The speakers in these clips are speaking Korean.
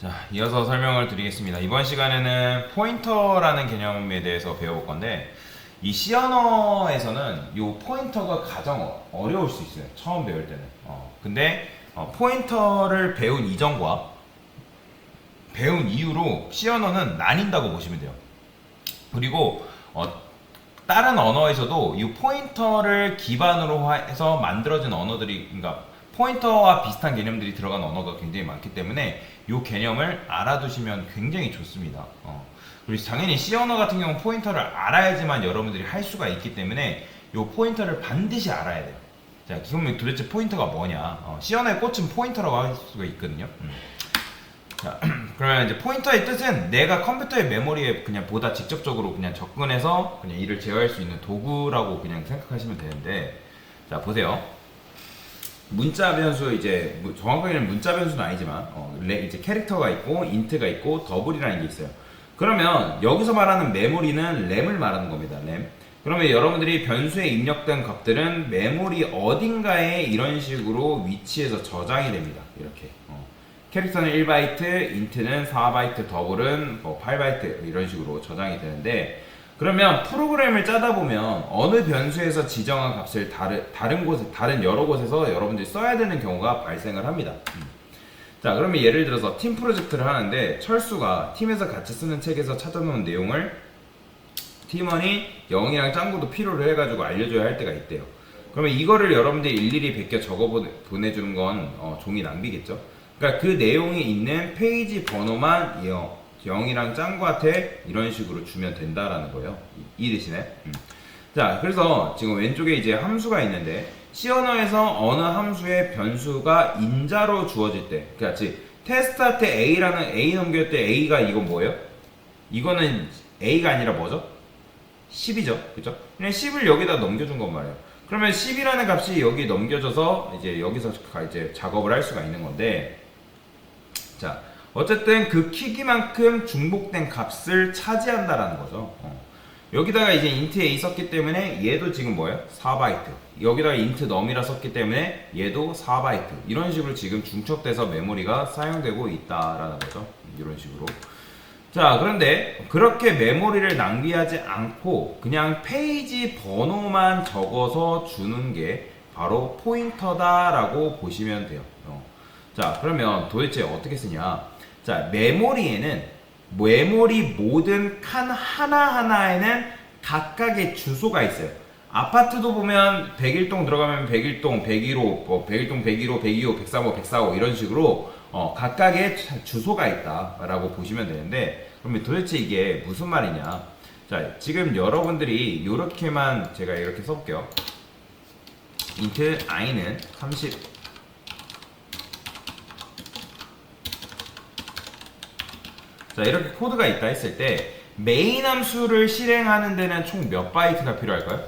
자, 이어서 설명을 드리겠습니다. 이번 시간에는 포인터라는 개념에 대해서 배워볼 건데, 이 C 언어에서는 이 포인터가 가장 어려울 수 있어요. 처음 배울 때는. 근데 포인터를 배운 이전과 배운 이후로 C 언어는 나뉜다고 보시면 돼요. 그리고 다른 언어에서도 이 포인터를 기반으로 해서 만들어진 언어들이, 그러니까 포인터와 비슷한 개념들이 들어간 언어가 굉장히 많기 때문에 이 개념을 알아두시면 굉장히 좋습니다. 그리고 당연히 C 언어 같은 경우는 포인터를 알아야지만 여러분들이 할 수가 있기 때문에 이 포인터를 반드시 알아야 돼요. 자, 그러면 도대체 포인터가 뭐냐? C 언어의 꽃은 포인터라고 할 수가 있거든요. 자, 그러면 이제 포인터의 뜻은 내가 컴퓨터의 메모리에 그냥 보다 직접적으로 그냥 접근해서 그냥 이를 제어할 수 있는 도구라고 그냥 생각하시면 되는데, 자, 보세요. 문자 변수, 이제 정확하게는 문자 변수는 아니지만 이제 캐릭터가 있고 인트가 있고 더블이라는 게 있어요. 그러면 여기서 말하는 메모리는 램을 말하는 겁니다. 램. 그러면 여러분들이 변수에 입력된 값들은 메모리 어딘가에 이런 식으로 위치해서 저장이 됩니다. 이렇게. 캐릭터는 1바이트, 인트는 4바이트, 더블은 8바이트 이런 식으로 저장이 되는데, 그러면 프로그램을 짜다 보면 어느 변수에서 지정한 값을 다른 여러 곳에서 여러분들이 써야 되는 경우가 발생을 합니다. 자, 그러면 예를 들어서 팀 프로젝트를 하는데 철수가 팀에서 같이 쓰는 책에서 찾아놓은 내용을 팀원이 영이랑 짱구도 필요로 해가지고 알려줘야 할 때가 있대요. 그러면 이거를 여러분들이 일일이 베껴 적어 보내주는 건 종이 낭비겠죠. 그러니까 그 내용이 있는 페이지 번호만 0이랑 짱구한테 이런 식으로 주면 된다라는 거예요. 이 대신에. 자, 그래서 지금 왼쪽에 이제 함수가 있는데, C 언어에서 어느 함수의 변수가 인자로 주어질 때, 그렇지. 테스트 할 때 A 넘길 때 A가 이건 뭐예요? 이거는 A가 아니라 뭐죠? 10이죠. 그죠? 그냥 10을 여기다 넘겨준 건 말이에요. 그러면 10이라는 값이 여기 넘겨져서 이제 여기서 이제 작업을 할 수가 있는 건데, 자, 어쨌든 그 키기만큼 중복된 값을 차지한다라는 거죠. 여기다가 이제 int a 썼기 때문에 얘도 지금 뭐예요? 4바이트. 여기다가 int num이라 썼기 때문에 얘도 4바이트. 이런 식으로 지금 중첩돼서 메모리가 사용되고 있다라는 거죠. 이런 식으로. 자, 그런데 그렇게 메모리를 낭비하지 않고 그냥 페이지 번호만 적어서 주는 게 바로 포인터다라고 보시면 돼요. 자, 그러면 도대체 어떻게 쓰냐? 자, 메모리에는 메모리 모든 칸 하나하나에는 각각의 주소가 있어요. 아파트도 보면 101동 들어가면 101동, 101호, 101동, 101호, 102호, 103호, 104호 이런 식으로 각각의 주소가 있다라고 보시면 되는데, 그러면 도대체 이게 무슨 말이냐? 자, 지금 여러분들이 이렇게만 제가 이렇게 써볼게요. int i는 30. 자, 이렇게 코드가 있다 했을 때 메인 함수를 실행하는 데는 총 몇 바이트가 필요할까요?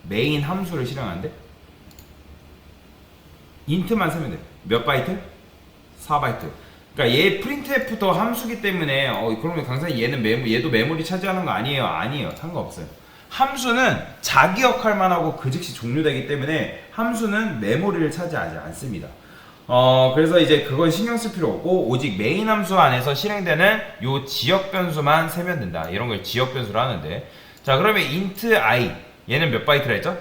메인 함수를 실행하는데 int만 쓰면 돼요. 몇 바이트? 4바이트. 그러니까 얘 printf도 함수기 때문에 그러면 강사님 얘도 메모리 차지하는 거 아니에요? 아니에요. 상관없어요. 함수는 자기 역할만 하고 그 즉시 종료되기 때문에 함수는 메모리를 차지하지 않습니다. 그래서 이제 그건 신경 쓸 필요 없고 오직 메인 함수 안에서 실행되는 요 지역 변수만 세면 된다. 이런 걸 지역 변수로 하는데, 자, 그러면 int i 얘는 몇 바이트라 했죠?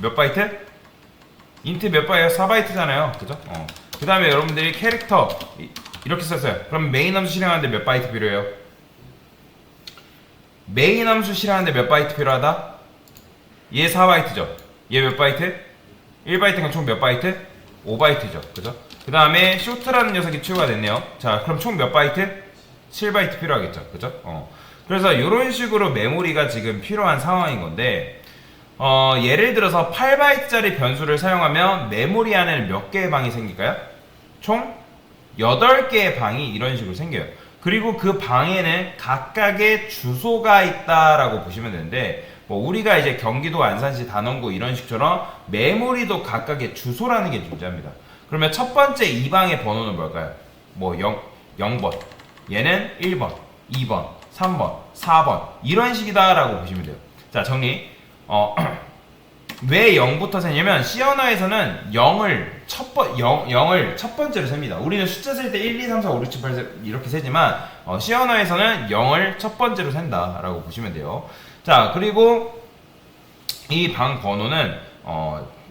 몇 바이트? int 몇 바이트? 4바이트잖아요. 그죠? 그 다음에 여러분들이 캐릭터 이렇게 썼어요. 그럼 메인 함수 실행하는데 몇 바이트 필요해요? 메인 함수 실행하는데 몇 바이트 필요하다? 얘 4바이트죠. 얘 몇 바이트? 1바이트가 총 몇 바이트? 5바이트죠. 그죠? 그 다음에 쇼트라는 녀석이 추가가 됐네요. 자, 그럼 총 몇 바이트? 7바이트 필요하겠죠. 그죠? 그래서 이런 식으로 메모리가 지금 필요한 상황인 건데, 예를 들어서 8바이트짜리 변수를 사용하면 메모리 안에는 몇 개의 방이 생길까요? 총 8개의 방이 이런 식으로 생겨요. 그리고 그 방에는 각각의 주소가 있다라고 보시면 되는데, 우리가 이제 경기도, 안산시, 단원구 이런 식처럼 메모리도 각각의 주소라는 게 존재합니다. 그러면 첫 번째 이 방의 번호는 뭘까요? 0번. 얘는 1번, 2번, 3번, 4번. 이런 식이다라고 보시면 돼요. 자, 정리. 왜 0부터 세냐면 C 언어에서는 0을 첫 번째로 셉니다. 우리는 숫자 셀 때 1, 2, 3, 4, 5, 6, 7, 8 이렇게 세지만 C 언어에서는 0을 첫 번째로 센다라고 보시면 돼요. 자, 그리고 이 방 번호는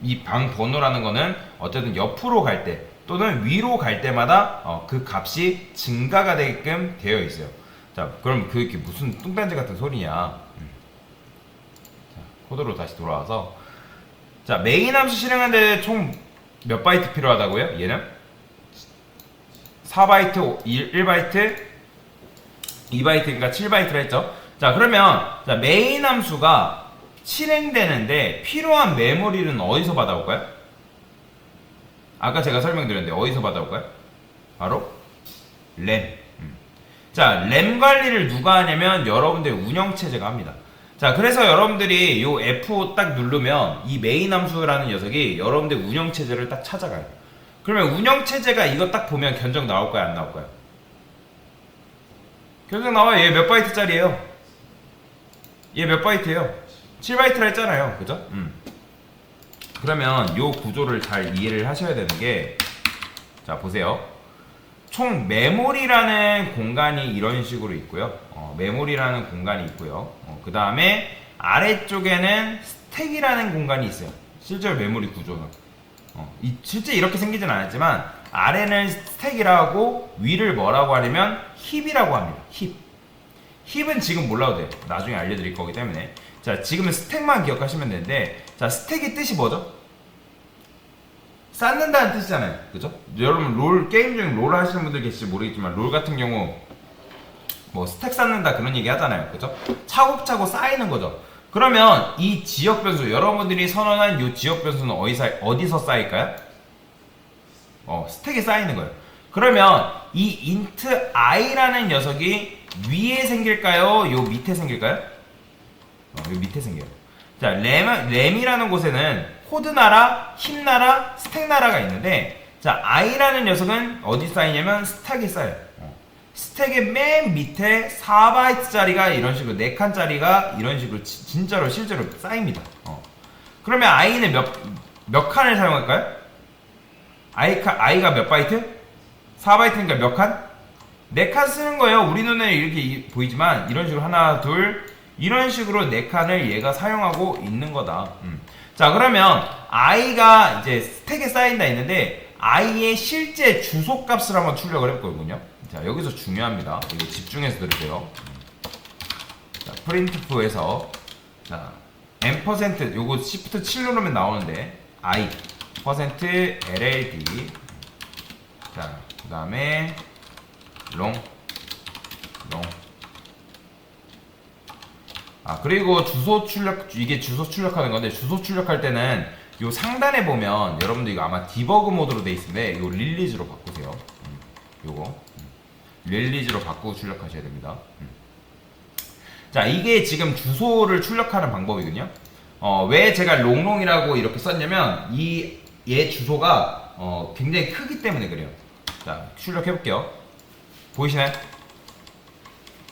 이 방 번호라는 거는 어쨌든 옆으로 갈 때 또는 위로 갈 때마다 그 값이 증가가 되게끔 되어 있어요. 자, 그럼 그게 무슨 뚱딴지 같은 소리냐? 자, 코드로 다시 돌아와서 자, 메인 함수 실행하는데 총 몇 바이트 필요하다고요? 얘는 4바이트, 1바이트, 2바이트, 그러니까 7바이트라 했죠. 자, 그러면 자, 메인 함수가 실행되는데 필요한 메모리는 어디서 받아올까요? 아까 제가 설명드렸는데 어디서 받아올까요? 바로 램. 자, 램 관리를 누가 하냐면 여러분들 운영체제가 합니다. 자, 그래서 여러분들이 요 F 딱 누르면 이 메인 함수라는 녀석이 여러분들 운영체제를 딱 찾아가요. 그러면 운영체제가 이거 딱 보면 견적 나올까요? 안 나올까요? 견적 나와요. 얘 몇 바이트짜리예요? 얘 몇 바이트예요? 7바이트라 했잖아요. 그죠? 그러면 요 구조를 잘 이해를 하셔야 되는 게, 자, 보세요. 총 메모리라는 공간이 이런 식으로 있고요. 메모리라는 공간이 있고요. 그 다음에 아래쪽에는 스택이라는 공간이 있어요. 실제로 메모리 구조는. 실제 이렇게 생기진 않았지만 아래는 스택이라고 위를 뭐라고 하냐면 힙이라고 합니다. 힙. 힙은 지금 몰라도 돼요. 나중에 알려드릴 거기 때문에. 자, 지금은 스택만 기억하시면 되는데, 자, 스택의 뜻이 뭐죠? 쌓는다는 뜻이잖아요. 그죠? 여러분 롤 게임 중에 롤 하시는 분들 계실지 모르겠지만 롤 같은 경우 뭐 스택 쌓는다 그런 얘기 하잖아요. 그죠? 차곡차곡 쌓이는 거죠. 그러면 이 지역 변수, 여러분들이 선언한 이 지역 변수는 어디서 쌓일까요? 스택에 쌓이는 거예요. 그러면 이 int i라는 녀석이 위에 생길까요? 요 밑에 생길까요? 요 밑에 생겨요. 자, 램이라는 곳에는 코드나라, 힙나라, 스택나라가 있는데, 자, i라는 녀석은 어디 쌓이냐면 스택에 쌓여요. 스택의 맨 밑에 4바이트짜리가 이런 식으로 4칸짜리가 이런 식으로 진짜로 실제로 쌓입니다. 그러면 i는 몇 칸을 사용할까요? i가 몇 바이트? 4바이트니까 몇 칸? 4칸 쓰는 거예요. 우리 눈에 이렇게 보이지만 이런 식으로 하나, 둘, 이런 식으로 4칸을 얘가 사용하고 있는 거다. 자, 그러면 i가 이제 스택에 쌓인다 했는데 i의 실제 주소 값을 한번 출력을 해볼 거거든요. 자, 여기서 중요합니다. 이거 집중해서 들으세요. 자, printf에서 자, m% 요거 shift 7 누르면 나오는데 i %lld 자, 그 다음에 long 그리고 주소 출력, 이게 주소 출력하는 건데, 주소 출력할 때는 요 상단에 보면 여러분들 이거 아마 디버그 모드로 돼 있는데 요 릴리즈로 바꾸세요. 요거 릴리즈로 바꾸고 출력하셔야 됩니다. 자, 이게 지금 주소를 출력하는 방법이거든요. 왜 제가 롱롱이라고 이렇게 썼냐면 얘 주소가 굉장히 크기 때문에 그래요. 자, 출력해 볼게요. 보이시나요?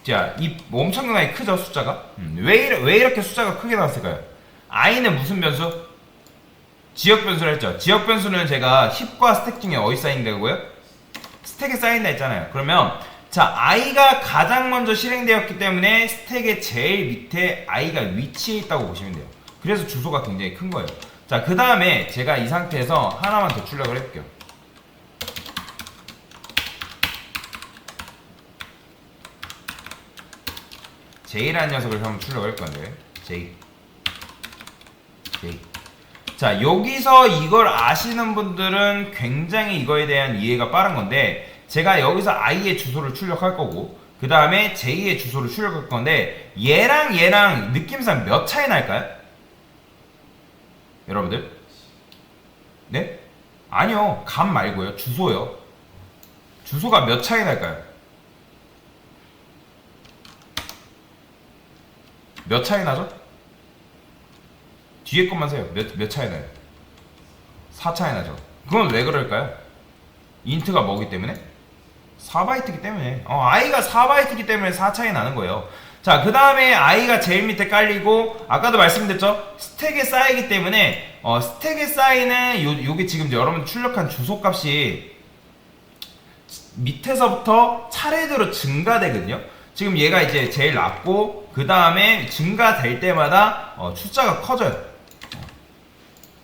자, 이 엄청나게 크죠, 숫자가? 왜 이렇게 숫자가 크게 나왔을까요? i는 무슨 변수? 지역 변수를 했죠. 지역 변수는 제가 힙과 스택 중에 어디 쌓인다고요? 스택에 쌓인다 했잖아요. 그러면 자, i가 가장 먼저 실행되었기 때문에 스택의 제일 밑에 i가 위치해 있다고 보시면 돼요. 그래서 주소가 굉장히 큰 거예요. 자, 그 다음에 제가 이 상태에서 하나만 더 출력을 해볼게요. J라는 녀석을 한번 출력을 할 건데, J. 자, 여기서 이걸 아시는 분들은 굉장히 이거에 대한 이해가 빠른 건데, 제가 여기서 i의 주소를 출력할 거고, 그 다음에 J의 주소를 출력할 건데, 얘랑 느낌상 몇 차이 날까요? 여러분들? 네? 아니요. 값 말고요. 주소요. 주소가 몇 차이 날까요? 몇 차이 나죠? 뒤에 것만 세요. 몇 차이 나요? 4 차이 나죠? 그건 왜 그럴까요? 인트가 뭐기 때문에? 4바이트기 때문에. i가 4바이트기 때문에 4 차이 나는 거예요. 자, 그 다음에 i가 제일 밑에 깔리고, 아까도 말씀드렸죠? 스택에 쌓이기 때문에, 스택에 쌓이는 요게 지금 여러분 출력한 주소값이 밑에서부터 차례대로 증가되거든요. 지금 얘가 이제 제일 낮고, 그 다음에 증가될 때마다 숫자가 커져요.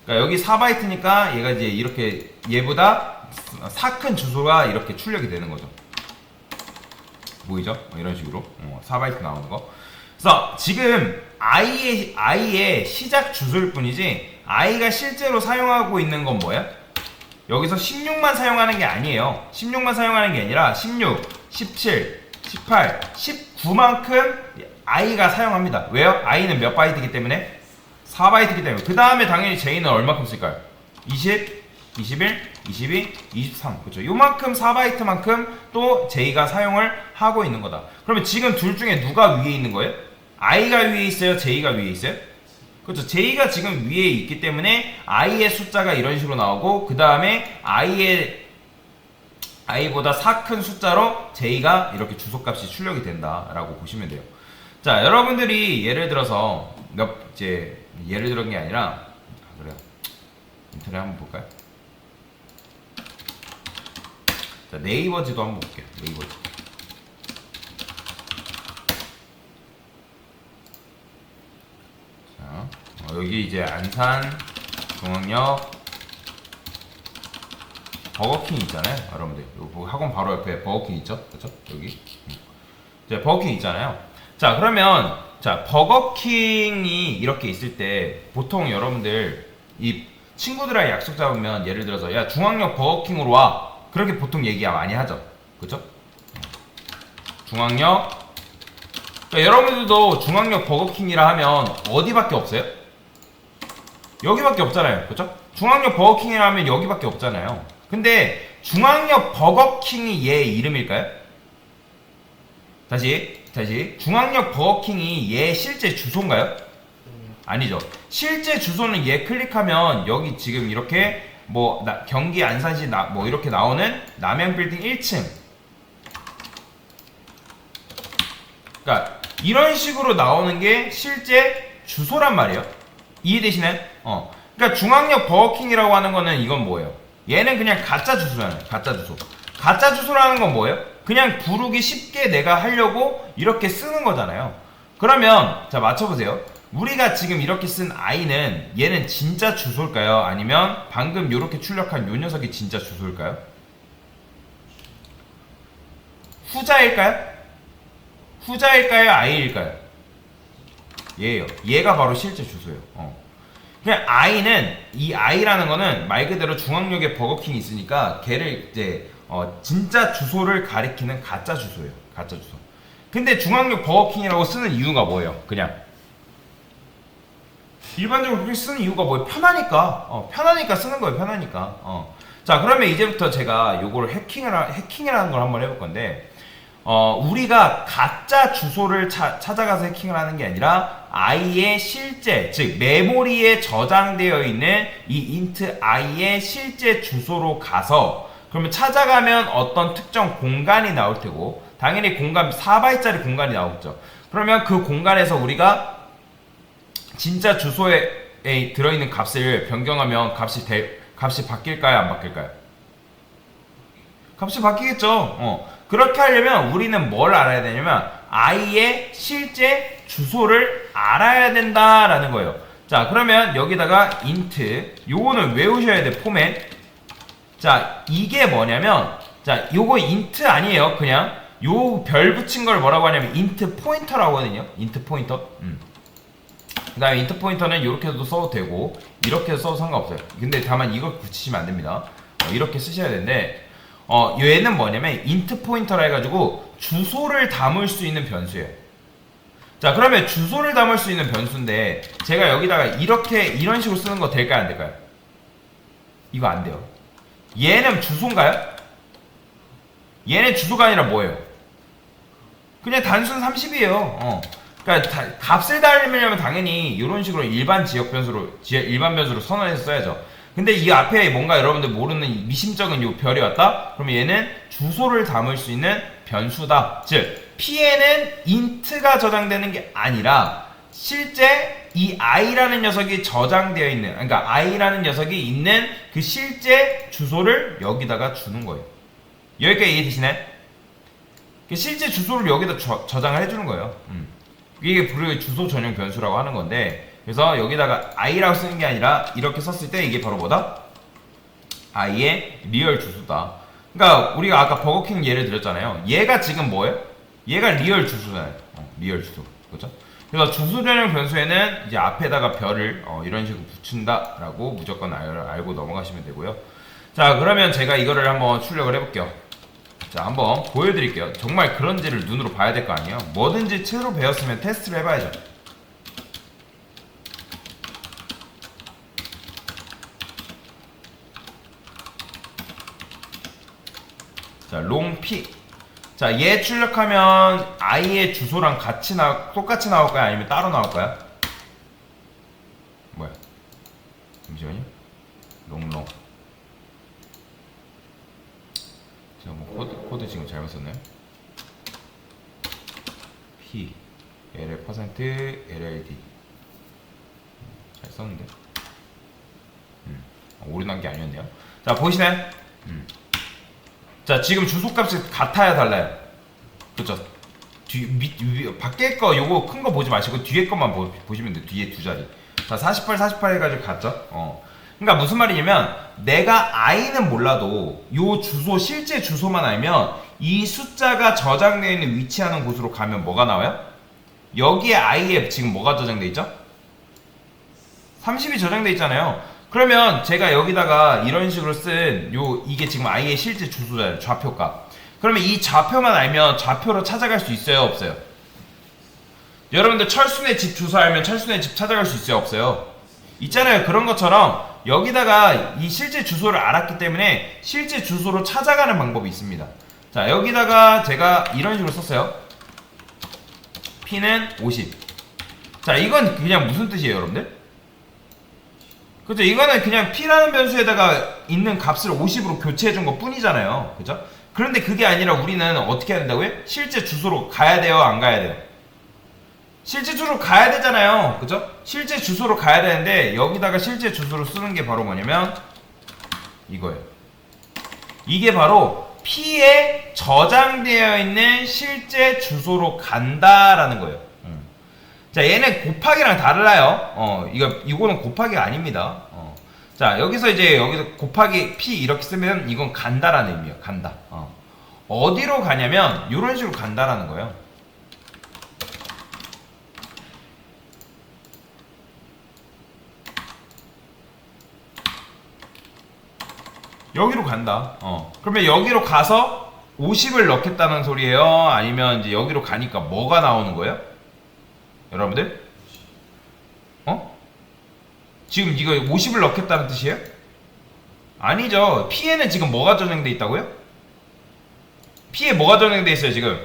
그러니까 여기 4바이트니까 얘가 이제 이렇게 얘보다 4큰 주소가 이렇게 출력이 되는 거죠. 보이죠? 이런 식으로 4바이트 나오는 거. 그래서 지금 i의 시작 주소일 뿐이지 i가 실제로 사용하고 있는 건 뭐야? 여기서 16만 사용하는 게 아니에요. 16만 사용하는 게 아니라 16, 17, 18, 19만큼 i가 사용합니다. 왜요? i는 몇 바이트이기 때문에? 4바이트이기 때문에. 그 다음에 당연히 j는 얼마큼 쓸까요? 20, 21, 22, 23. 그렇죠? 요만큼 4바이트만큼 또 j가 사용을 하고 있는 거다. 그러면 지금 둘 중에 누가 위에 있는 거예요? i가 위에 있어요? j가 위에 있어요? 그렇죠? j가 지금 위에 있기 때문에 i의 숫자가 이런 식으로 나오고, 그 다음에 i보다 4큰 숫자로 j가 이렇게 주소값이 출력이 된다라고 보시면 돼요. 자, 여러분들이 예를 들어서 예를 들은 게 아니라 그래요. 인터넷 한번 볼까요? 자, 네이버지도 한번 볼게요. 네이버지. 자, 여기 이제 안산 중앙역 버거킹 있잖아요, 여러분들. 여기 학원 바로 옆에 버거킹 있죠, 그렇죠? 여기 이제 버거킹 있잖아요. 자, 그러면 자, 버거킹이 이렇게 있을 때 보통 여러분들 이 친구들이랑 약속 잡으면 예를 들어서 야, 중앙역 버거킹으로 와, 그렇게 보통 얘기 많이 하죠, 그쵸? 중앙역. 그러니까 여러분들도 중앙역 버거킹이라 하면 어디밖에 없어요? 여기밖에 없잖아요, 그쵸? 중앙역 버거킹이라 하면 여기밖에 없잖아요. 근데 중앙역 버거킹이 얘 이름일까요? 다시 중앙역 버거킹이 얘 실제 주소인가요? 아니죠. 실제 주소는 얘 클릭하면 여기 지금 이렇게 뭐 경기 안산시 뭐 이렇게 나오는 남양빌딩 1층. 그러니까 이런 식으로 나오는 게 실제 주소란 말이에요. 이해되시나요? 그러니까 중앙역 버거킹이라고 하는 거는 이건 뭐예요? 얘는 그냥 가짜 주소잖아요. 가짜 주소. 가짜 주소라는 건 뭐예요? 그냥 부르기 쉽게 내가 하려고 이렇게 쓰는 거잖아요. 그러면 자, 맞춰보세요. 우리가 지금 이렇게 쓴 i는 얘는 진짜 주소일까요? 아니면 방금 이렇게 출력한 요 녀석이 진짜 주소일까요? 후자일까요? 후자일까요? i일까요? 얘예요. 얘가 바로 실제 주소예요. 그냥 이 i라는 거는 말 그대로 중앙역에 버거킹이 있으니까 걔를 이제 진짜 주소를 가리키는 가짜 주소예요. 가짜 주소. 근데 중앙역 버거킹이라고 쓰는 이유가 뭐예요? 그냥 일반적으로 그렇게 쓰는 이유가 뭐예요? 편하니까. 편하니까 쓰는 거예요. 편하니까. 자, 그러면 이제부터 제가 요거를 해킹이라는 걸 한번 해볼 건데, 우리가 가짜 주소를 찾아가서 해킹을 하는 게 아니라 i의 실제, 즉 메모리에 저장되어 있는 이 int i의 실제 주소로 가서, 그러면 찾아가면 어떤 특정 공간이 나올 테고, 당연히 공간 4바이트짜리 공간이 나오겠죠. 그러면 그 공간에서 우리가 진짜 주소에 들어있는 값을 변경하면 값이 바뀔까요? 안 바뀔까요? 값이 바뀌겠죠. 그렇게 하려면 우리는 뭘 알아야 되냐면 i의 실제 주소를 알아야 된다라는 거예요. 자, 그러면 여기다가 int, 요거는 외우셔야 돼. 포맷. 자, 이게 뭐냐면, 자, 요거 int 아니에요. 그냥 요 별 붙인 걸 뭐라고 하냐면 int 포인터라고 하거든요. int 포인터. 그 다음에 int 포인터는 이렇게도 써도 되고 이렇게 써도 상관없어요. 근데 다만 이거 붙이시면 안 됩니다. 이렇게 쓰셔야 되는데, 얘는 뭐냐면 int 포인터라 해가지고 주소를 담을 수 있는 변수예요. 자, 그러면 주소를 담을 수 있는 변수인데 제가 여기다가 이런 식으로 쓰는 거 될까요? 안 될까요? 이거 안 돼요. 얘는 주소인가요? 얘는 주소가 아니라 뭐예요? 그냥 단순 30이에요. 그러니까 값을 달리려면 당연히 이런 식으로 일반 변수로 선언해서 써야죠. 근데 이 앞에 뭔가 여러분들 모르는 미심쩍은 요 별이 왔다? 그러면 얘는 주소를 담을 수 있는 변수다. 즉 P에는 int가 저장되는 게 아니라 실제 이 i라는 녀석이 저장되어 있는, 그러니까 i라는 녀석이 있는 그 실제 주소를 여기다가 주는 거예요. 여기까지 이해되시나요? 실제 주소를 여기다 저장을 해주는 거예요. 이게 불의 주소 전용 변수라고 하는 건데, 그래서 여기다가 i라고 쓰는 게 아니라 이렇게 썼을 때 이게 바로 뭐다? i의 리얼 주소다. 그러니까 우리가 아까 버거킹 예를 들었잖아요. 얘가 지금 뭐예요? 얘가 리얼 주소잖아요. 리얼 주소. 그렇죠? 그래서 주소 전용 변수에는 이제 앞에다가 별을 이런 식으로 붙인다라고 무조건 알고 넘어가시면 되고요. 자, 그러면 제가 이거를 한번 출력을 해볼게요. 자, 한번 보여드릴게요. 정말 그런지를 눈으로 봐야 될 거 아니에요. 뭐든지 트로 배웠으면 테스트를 해봐야죠. 자, 롱P. 자, 얘 출력하면 i의 주소랑 똑같이 나올까요? 아니면 따로 나올까요? 뭐야? 잠시만요. 롱. 제가 뭐 코드 지금 잘못 썼나요? P LL% 잘 썼는데 오류난 게 아니었네요. 자, 보이시나요? 자, 지금 주소값이 같아요, 달라요? 그쵸? 밖에 거 요거 큰 거 보지 마시고 뒤에 것만 보시면 돼요. 뒤에 두 자리. 자, 48 해가지고 같죠? 그러니까 무슨 말이냐면 내가 i는 몰라도 요 주소, 실제 주소만 알면 이 숫자가 저장되어 있는 위치하는 곳으로 가면 뭐가 나와요? 여기에 i에 지금 뭐가 저장되어 있죠? 30이 저장되어 있잖아요. 그러면 제가 여기다가 이런 식으로 쓴 이게 지금 i의 실제 주소잖아요. 좌표값. 그러면 이 좌표만 알면 좌표로 찾아갈 수 있어요, 없어요? 여러분들 철순의 집 주소 알면 철순의 집 찾아갈 수 있어요, 없어요? 있잖아요. 그런 것처럼 여기다가 이 실제 주소를 알았기 때문에 실제 주소로 찾아가는 방법이 있습니다. 자, 여기다가 제가 이런 식으로 썼어요. P는 50. 자, 이건 그냥 무슨 뜻이에요, 여러분들? 그죠? 이거는 그냥 P라는 변수에다가 있는 값을 50으로 교체해준 것 뿐이잖아요. 그죠? 그런데 그게 아니라 우리는 어떻게 해야 된다고요? 실제 주소로 가야 돼요? 안 가야 돼요? 실제 주소로 가야 되잖아요. 그죠? 실제 주소로 가야 되는데 여기다가 실제 주소로 쓰는 게 바로 뭐냐면 이거예요. 이게 바로 P에 저장되어 있는 실제 주소로 간다라는 거예요. 자, 얘는 곱하기랑 달라요. 이거는 곱하기가 아닙니다. 자, 여기서 이제 여기서 곱하기 P 이렇게 쓰면 이건 간다라는 의미예요. 간다. 어디로 가냐면 이런 식으로 간다라는 거예요. 여기로 간다. 그러면 여기로 가서 50을 넣겠다는 소리예요? 아니면 이제 여기로 가니까 뭐가 나오는 거예요? 여러분들? 지금 이거 50을 넣겠다는 뜻이에요? 아니죠. P에는 지금 뭐가 저장돼 있다고요? P에 뭐가 저장돼 있어요, 지금?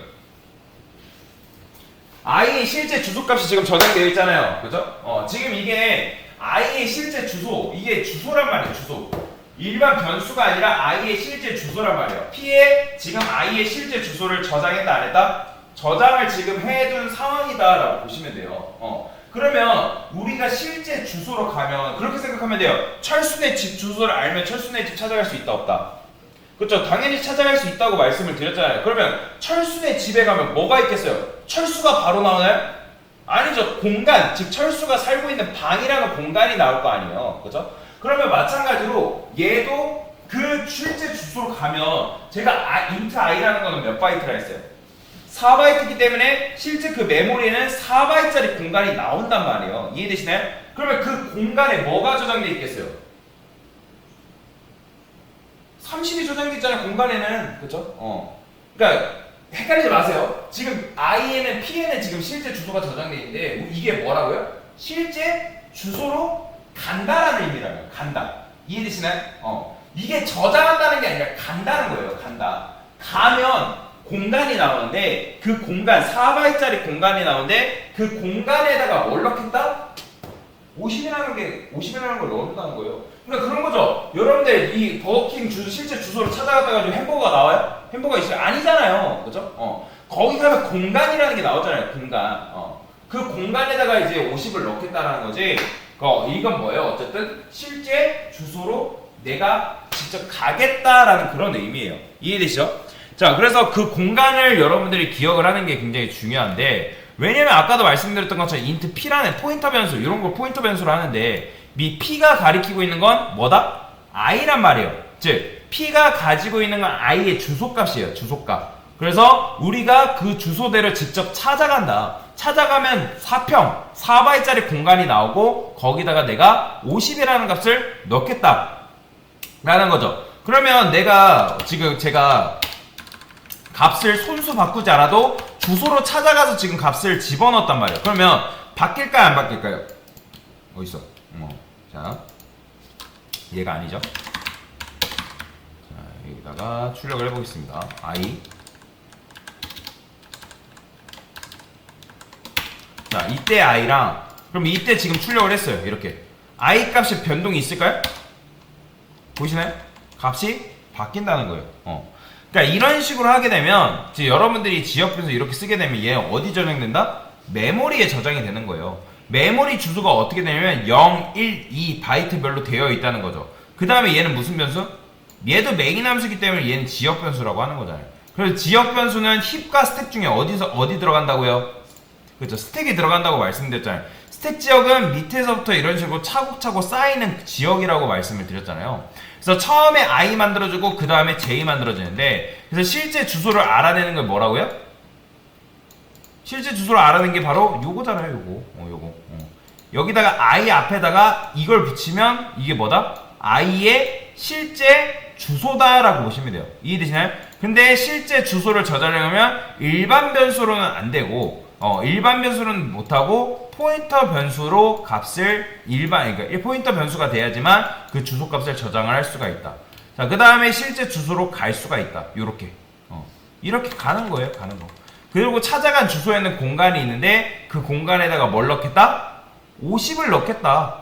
i의 실제 주소값이 지금 저장되어 있잖아요. 그죠? 지금 이게 i의 실제 주소, 이게 주소란 말이에요, 주소. 일반 변수가 아니라 i의 실제 주소란 말이에요. P에 지금 i의 실제 주소를 저장했다, 안 했다? 저장을 지금 해둔 상황이다라고 보시면 돼요. 그러면 우리가 실제 주소로 가면 그렇게 생각하면 돼요. 철순의 집 주소를 알면 철순의 집 찾아갈 수 있다, 없다? 그렇죠? 당연히 찾아갈 수 있다고 말씀을 드렸잖아요. 그러면 철순의 집에 가면 뭐가 있겠어요? 철수가 바로 나오나요? 아니죠. 공간, 즉 철수가 살고 있는 방이라는 공간이 나올 거 아니에요. 그렇죠? 그러면 마찬가지로 얘도 그 실제 주소로 가면 제가 int i라는 거는 몇 바이트라 했어요? 4바이트이기 때문에 실제 그 메모리에는 4바이트짜리 공간이 나온단 말이에요. 이해되시나요? 그러면 그 공간에 뭐가 저장돼 있겠어요? 30이 저장돼 있잖아요, 공간에는. 그쵸? 그러니까 헷갈리지 마세요. 지금 i에는 p에는 지금 실제 주소가 저장돼 있는데 이게 뭐라고요? 실제 주소로 간다라는 의미라고요. 간다. 이해되시나요? 이게 저장한다는 게 아니라 간다는 거예요. 간다. 가면 공간이 나오는데 그 공간 4바이트짜리 공간이 나오는데 그 공간에다가 뭘 넣겠다? 50이라는 걸 넣는다는 거예요. 그러니까 그런 거죠. 여러분들 이 버거킹 실제 주소를 찾아갔다가 햄버거가 나와요? 햄버거 있어요? 아니잖아요. 그죠? 거기 가면 공간이라는 게 나오잖아요. 공간. 그 공간에다가 이제 50을 넣겠다라는 거지. 이건 뭐예요? 어쨌든 실제 주소로 내가 직접 가겠다라는 그런 의미예요. 이해되시죠? 자, 그래서 그 공간을 여러분들이 기억을 하는 게 굉장히 중요한데, 왜냐면 아까도 말씀드렸던 것처럼 int p라는 포인터 변수, 이런 걸 포인터 변수로 하는데, 이 p가 가리키고 있는 건 뭐다? i란 말이에요. 즉 p가 가지고 있는 건 i의 주소값이에요. 주소값. 그래서 우리가 그 주소대로 직접 찾아간다. 찾아가면 4평, 4바이트짜리 공간이 나오고 거기다가 내가 50이라는 값을 넣겠다 라는 거죠. 그러면 내가 지금 제가 값을 손수 바꾸지 않아도 주소로 찾아가서 지금 값을 집어넣었단 말이에요. 그러면 바뀔까요? 안 바뀔까요? 어딨어? 자, 얘가 아니죠. 자, 여기다가 출력을 해보겠습니다. i. 자, 이때 i랑, 그럼 이때 지금 출력을 했어요. 이렇게 i 값에 변동이 있을까요? 보이시나요? 값이 바뀐다는 거예요. 그러니까 이런 식으로 하게 되면 이제 여러분들이 지역변수 이렇게 쓰게 되면 얘 어디 저장된다? 메모리에 저장이 되는 거예요. 메모리 주소가 어떻게 되냐면 0, 1, 2 바이트별로 되어 있다는 거죠. 그 다음에 얘는 무슨 변수? 얘도 메인 함수이기 때문에 얘는 지역 변수라고 하는 거잖아요. 그래서 지역 변수는 힙과 스택 중에 어디 들어간다고요? 그렇죠. 스택이 들어간다고 말씀드렸잖아요. 스택 지역은 밑에서부터 이런 식으로 차곡차곡 쌓이는 지역이라고 말씀을 드렸잖아요. 그래서 처음에 i 만들어주고 그 다음에 j 만들어지는데, 그래서 실제 주소를 알아내는 건 뭐라고요? 실제 주소를 알아내는 게 바로 요거잖아요. 요거. 여기다가 i 앞에다가 이걸 붙이면 이게 뭐다? i의 실제 주소다라고 보시면 돼요. 이해되시나요? 근데 실제 주소를 저장하려면 일반 변수로는 안 되고, 일반 변수는 못하고 포인터 변수로 값을 그러니까 포인터 변수가 돼야지만 그 주소 값을 저장을 할 수가 있다. 자, 그 다음에 실제 주소로 갈 수가 있다. 요렇게. 이렇게 가는 거예요. 가는 거. 그리고 찾아간 주소에는 공간이 있는데 그 공간에다가 뭘 넣겠다? 50을 넣겠다.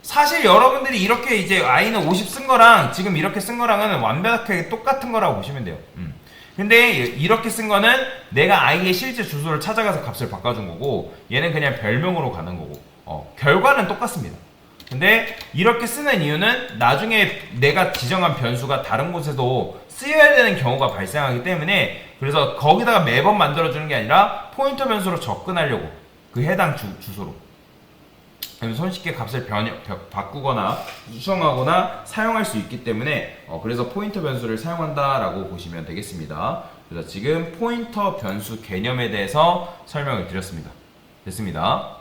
사실 여러분들이 이렇게 이제 i는 50 쓴 거랑 지금 이렇게 쓴 거랑은 완벽하게 똑같은 거라고 보시면 돼요. 근데 이렇게 쓴 거는 내가 i의 실제 주소를 찾아가서 값을 바꿔준 거고, 얘는 그냥 별명으로 가는 거고, 결과는 똑같습니다. 근데 이렇게 쓰는 이유는 나중에 내가 지정한 변수가 다른 곳에도 쓰여야 되는 경우가 발생하기 때문에, 그래서 거기다가 매번 만들어주는 게 아니라 포인터 변수로 접근하려고, 그 해당 주소로 손쉽게 값을 바꾸거나 수정하거나 사용할 수 있기 때문에 그래서 포인터 변수를 사용한다라고 보시면 되겠습니다. 그래서 지금 포인터 변수 개념에 대해서 설명을 드렸습니다. 됐습니다.